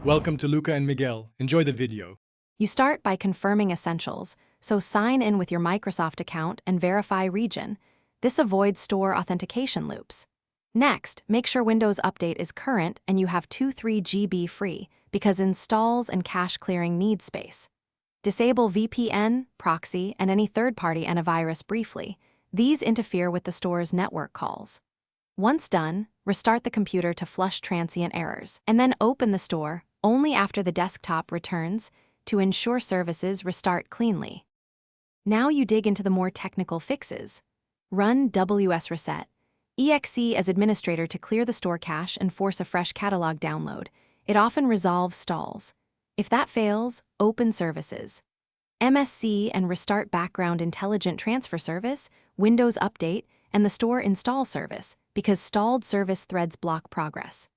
Welcome to Luca and Miguel. Enjoy the video. You start by confirming essentials, so sign in with your Microsoft account and verify region. This avoids store authentication loops. Next, make sure Windows Update is current and you have 23 GB free, because installs and cache clearing need space. Disable VPN, proxy, and any third-party antivirus briefly. These interfere with the store's network calls. Once done, restart the computer to flush transient errors, and then open the store only after the desktop returns to ensure services restart cleanly. Now you dig into the more technical fixes. Run WS Reset, exe as administrator to clear the store cache and force a fresh catalog download. It often resolves stalls. If that fails, open services. MSC and restart background intelligent transfer service, Windows Update, and the store install service, because stalled service threads block progress.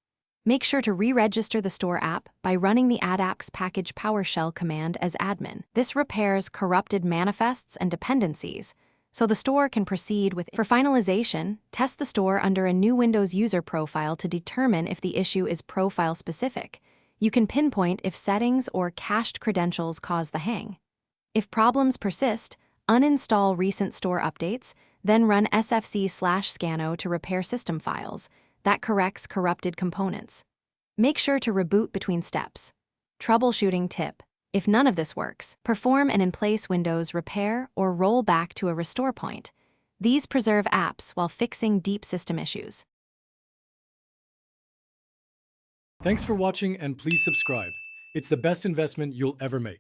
Make sure to re-register the store app by running the AdApps package PowerShell command as admin. This repairs corrupted manifests and dependencies, so the store can proceed with. For finalization, test the store under a new Windows user profile to determine if the issue is profile-specific. You can pinpoint if settings or cached credentials cause the hang. If problems persist, uninstall recent store updates, then run sfc/scano to repair system files. That corrects corrupted components. Make sure to reboot between steps. Troubleshooting tip: if none of this works, perform an in-place Windows repair or roll back to a restore point. These preserve apps while fixing deep system issues. Thanks for watching and please subscribe. It's the best investment you'll ever make.